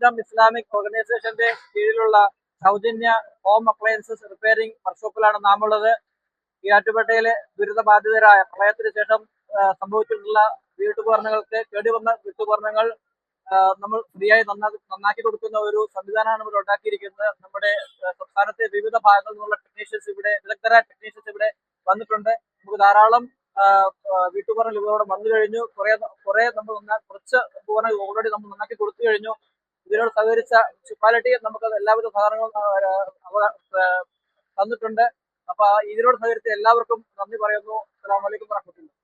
Wisdom Islamic ഓർഗനൈസേഷന്റെ കീഴിലുള്ള സൗജന്യ ഹോം അപ്ലയൻസസ് റിപ്പയറിംഗ് വർക്ക്ഷോപ്പിലാണ് നാം ഉള്ളത്. ഈരാറ്റുപേട്ടയിലെ ദുരിതബാധിതരായ പ്രളയത്തിന് ശേഷം സംഭവിച്ചിട്ടുള്ള വീട്ടുപകരണങ്ങൾക്ക് കേടുവന്ന വീട്ടുപകരണങ്ങൾ നമ്മൾ ഫ്രീ ആയി നന്നാക്കി കൊടുക്കുന്ന ഒരു സംവിധാനമാണ് ഇവിടെ ഉണ്ടാക്കിയിരിക്കുന്നത്. നമ്മുടെ സംസ്ഥാനത്തെ വിവിധ ഭാഗങ്ങളിൽ നിന്നുള്ള വിദഗ്ധരായ ടെക്നീഷ്യൻസ് ഇവിടെ വന്നിട്ടുണ്ട്. നമുക്ക് ധാരാളം വീട്ടുപകരണങ്ങൾ ഇവരോട് വന്നു കഴിഞ്ഞു. കുറച്ച് ഉപകരണങ്ങൾ ഓൾറെഡി നമ്മൾ നന്നാക്കി കൊടുത്തു കഴിഞ്ഞു. ഇതിനോട് സഹകരിച്ച മുനിസിപ്പാലിറ്റി നമുക്ക് എല്ലാവിധ സഹകരണങ്ങളും തന്നിട്ടുണ്ട്. അപ്പൊ ഇതിനോട് സഹകരിച്ച എല്ലാവർക്കും നന്ദി പറയുന്നു. അസ്സലാമു അലൈക്കും വറഹ്മത്തുള്ളാഹി.